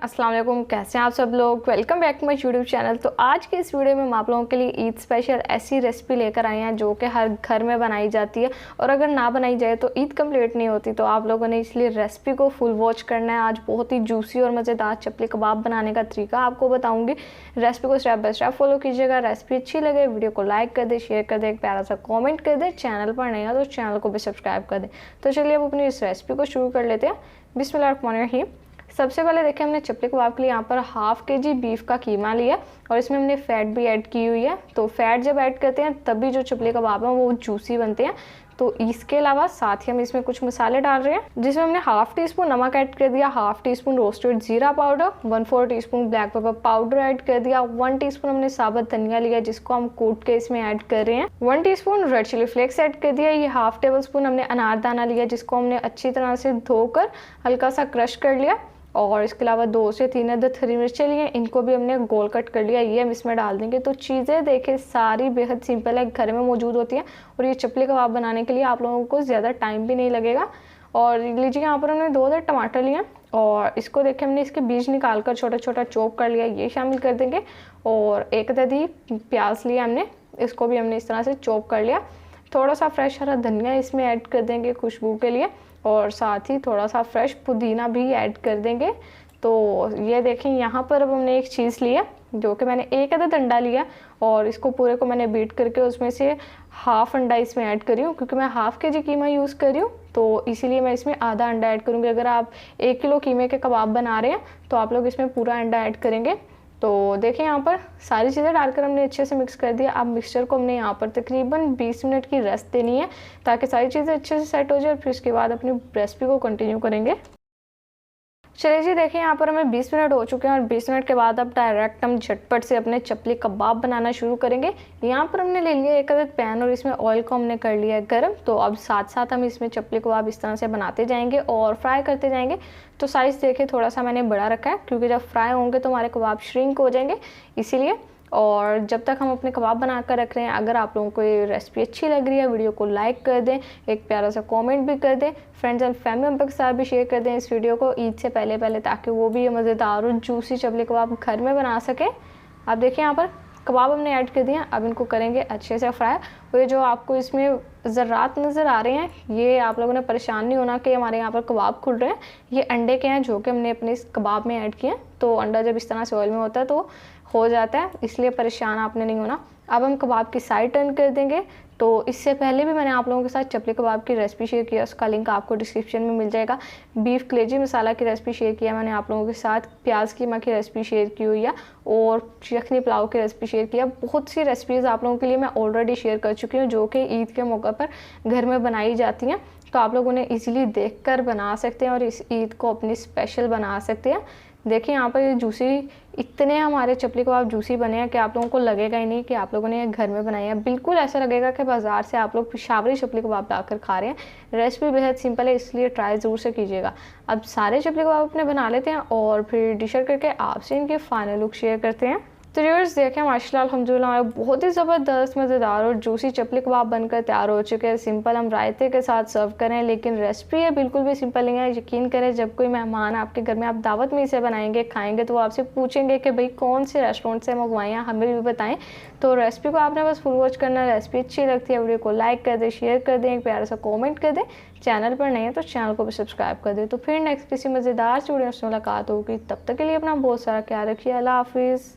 अस्सलाम वालेकुम, कैसे हैं आप सब लोग। Welcome back to my YouTube channel. तो आज की इस वीडियो में हम आप लोगों के लिए ईद स्पेशल ऐसी रेसिपी लेकर आए हैं जो कि हर घर में बनाई जाती है और अगर ना बनाई जाए तो ईद कंप्लीट नहीं होती। तो आप लोगों ने इसलिए रेसिपी को फुल वॉच करना है। आज बहुत ही जूसी और मज़ेदार चपली कबाब बनाने का तरीका आपको बताऊँगी। रेसिपी को स्टेप बाय स्टेप फॉलो कीजिएगा। रेसिपी अच्छी लगे वीडियो को लाइक कर दे, शेयर कर दे, एक प्यारा सा कॉमेंट कर दे। चैनल पर नहीं है तो चैनल को भी सब्सक्राइब कर दे। तो चलिए अब अपनी इस रेसिपी को शुरू कर लेते हैं। बिस्मिल्लाहिर्रहमानिर्रहीम। सबसे पहले देखिए हमने चपली कबाब के लिए यहाँ पर हाफ के-जी बीफ का कीमा लिया और इसमें हमने फ़ैट भी ऐड की हुई है। तो फ़ैट जब ऐड करते हैं तभी जो चपली कबाब हैं वो जूसी बनते हैं। तो इसके अलावा साथ ही हम इसमें कुछ मसाले डाल रहे हैं जिसमें हमने हाफ टी स्पून नमक ऐड कर दिया, हाफ टी स्पून रोस्टेड जीरा powder, 1/4 teaspoon black pepper powder add कर दिया, 1 टीस्पून हमने साबुत धनिया लिया जिसको हम कूट के इसमें ऐड कर रहे हैं, 1 teaspoon red chilli flakes add कर दिया। ये हाफ टेबल स्पून हमने अनारदाना लिया जिसको हमने अच्छी तरह से धोकर हल्का सा क्रश कर लिया और इसके अलावा 2 से 3 अदद हरी मिर्चें लिए, इनको भी हमने गोल कट कर लिया। ये हम इसमें डाल देंगे। तो चीज़ें देखिए सारी बेहद सिंपल है, घर में मौजूद होती हैं और ये चपली कबाब बनाने के लिए आप लोगों को ज़्यादा टाइम भी नहीं लगेगा। और लीजिए यहाँ पर हमने 2 अदद टमाटर लिए और इसको देखिए हमने इसके बीज निकाल कर छोटा छोटा चॉप कर लिया, ये शामिल कर देंगे। और 1 अदद ही प्याज लिया हमने, इसको भी हमने इस तरह से चॉप कर लिया। थोड़ा सा फ्रेश हरा धनिया इसमें ऐड कर देंगे खुशबू के लिए और साथ ही थोड़ा सा फ्रेश पुदीना भी ऐड कर देंगे। तो ये देखें यहाँ पर अब हमने एक चीज़ लिया जो कि मैंने 1 अदद अंडा लिया और इसको पूरे को मैंने बीट करके उसमें से हाफ अंडा इसमें ऐड करी हूँ क्योंकि मैं हाफ के-जी कीमा यूज़ कर रही हूँ तो इसीलिए मैं इसमें आधा अंडा ऐड करूँगी। अगर आप 1 किलो कीमे के कबाब बना रहे हैं तो आप लोग इसमें पूरा अंडा ऐड करेंगे। तो देखिए यहाँ पर सारी चीज़ें डालकर हमने अच्छे से मिक्स कर दिया। अब मिक्सचर को हमने यहाँ पर तकरीबन 20 मिनट की रेस्ट देनी है ताकि सारी चीज़ें अच्छे से सेट हो जाए और फिर उसके बाद अपनी रेसिपी को कंटिन्यू करेंगे। चलिए जी, देखिए यहाँ पर हमें 20 मिनट हो चुके हैं और 20 मिनट के बाद अब डायरेक्ट हम झटपट से अपने चपली कबाब बनाना शुरू करेंगे। यहाँ पर हमने ले लिया 1 अदद पैन और इसमें ऑयल को हमने कर लिया है गर्म। तो अब साथ साथ हम इसमें चपली कबाब इस तरह से बनाते जाएंगे और फ्राई करते जाएंगे। तो साइज़ देखिए थोड़ा सा मैंने बड़ा रखा है क्योंकि जब फ्राई होंगे तो हमारे कबाब श्रिंक हो जाएंगे इसीलिए। और जब तक हम अपने कबाब बना कर रख रहे हैं, अगर आप लोगों को ये रेसिपी अच्छी लग रही है वीडियो को लाइक कर दें, एक प्यारा सा कमेंट भी कर दें, फ्रेंड्स एंड फैमिली मेम्बर के साथ भी शेयर कर दें इस वीडियो को ईद से पहले ताकि वो भी ये मज़ेदार और जूसी चपली कबाब घर में बना सकें। आप देखिए यहाँ पर कबाब हमने ऐड कर दिए, अब इनको करेंगे अच्छे से फ्राई। और ये जो आपको इसमें ज़र्रात नज़र आ रहे हैं ये आप लोगों ने परेशान नहीं होना कि हमारे यहाँ पर कबाब खुल रहे हैं, ये अंडे के हैं जो कि हमने अपने इस कबाब में ऐड किए हैं। तो अंडा जब इस तरह से ऑयल में होता है तो हो जाता है, इसलिए परेशान आपने नहीं होना। अब हम कबाब की साइड टर्न कर देंगे। तो इससे पहले भी मैंने आप लोगों के साथ चपली कबाब की रेसिपी शेयर किया, उसका लिंक आपको डिस्क्रिप्शन में मिल जाएगा। बीफ कलेजी मसाला की रेसिपी शेयर किया मैंने आप लोगों के साथ, प्याज कीमा की रेसिपी शेयर की हुई है और यखनी पुलाव की रेसिपी शेयर किया। बहुत सी रेसिपीज़ आप लोगों के लिए मैं ऑलरेडी शेयर कर चुकी हूँ जो कि ईद के मौके पर घर में बनाई जाती हैं। तो आप लोग उन्हें ईजिली देख कर बना सकते हैं और इस ईद को अपनी स्पेशल बना सकते हैं। देखिए यहाँ पर ये जूसी, इतने हमारे चपली कबाब जूसी बने हैं कि आप लोगों को लगेगा ही नहीं कि आप लोगों ने ये घर में बनाई है। बिल्कुल ऐसा लगेगा कि बाज़ार से आप लोग पेशावरी चपली कबाब लाकर खा रहे हैं। रेसिपी बेहद सिंपल है इसलिए ट्राई ज़रूर से कीजिएगा। अब सारे चपली कबाब अपने बना लेते हैं और फिर डिशर करके आपसे इनके फाइनल लुक शेयर करते हैं। तो व्यूअर्स देखें माशाल्लाह अल्हम्दुलिल्लाह हमारे बहुत ही ज़बरदस्त मज़ेदार और जूसी चपली कबाब बनकर तैयार हो चुके हैं। सिंपल हम रायते के साथ सर्व करें, लेकिन रेसिपी है बिल्कुल भी सिंपल नहीं है। यकीन करें जब कोई मेहमान आपके घर में, आप दावत में इसे बनाएंगे खाएंगे तो वो आपसे पूछेंगे कि भाई कौन से रेस्टोरेंट से मंगवाएं, हमें भी बताएं। तो रेसिपी को आपने बस फुल वॉच करना है। रेसिपी अच्छी लगती है वीडियो को लाइक कर दें, शेयर कर दें, एक प्यारा सा कॉमेंट कर दें। चैनल पर नहीं है तो चैनल को भी सब्सक्राइब कर दें। तो फिर नेक्स्ट किसी मज़ेदार वीडियो से मुलाकात होगी, तब तक के लिए अपना बहुत सारा ख्याल रखिए। अल्लाह हाफिज़।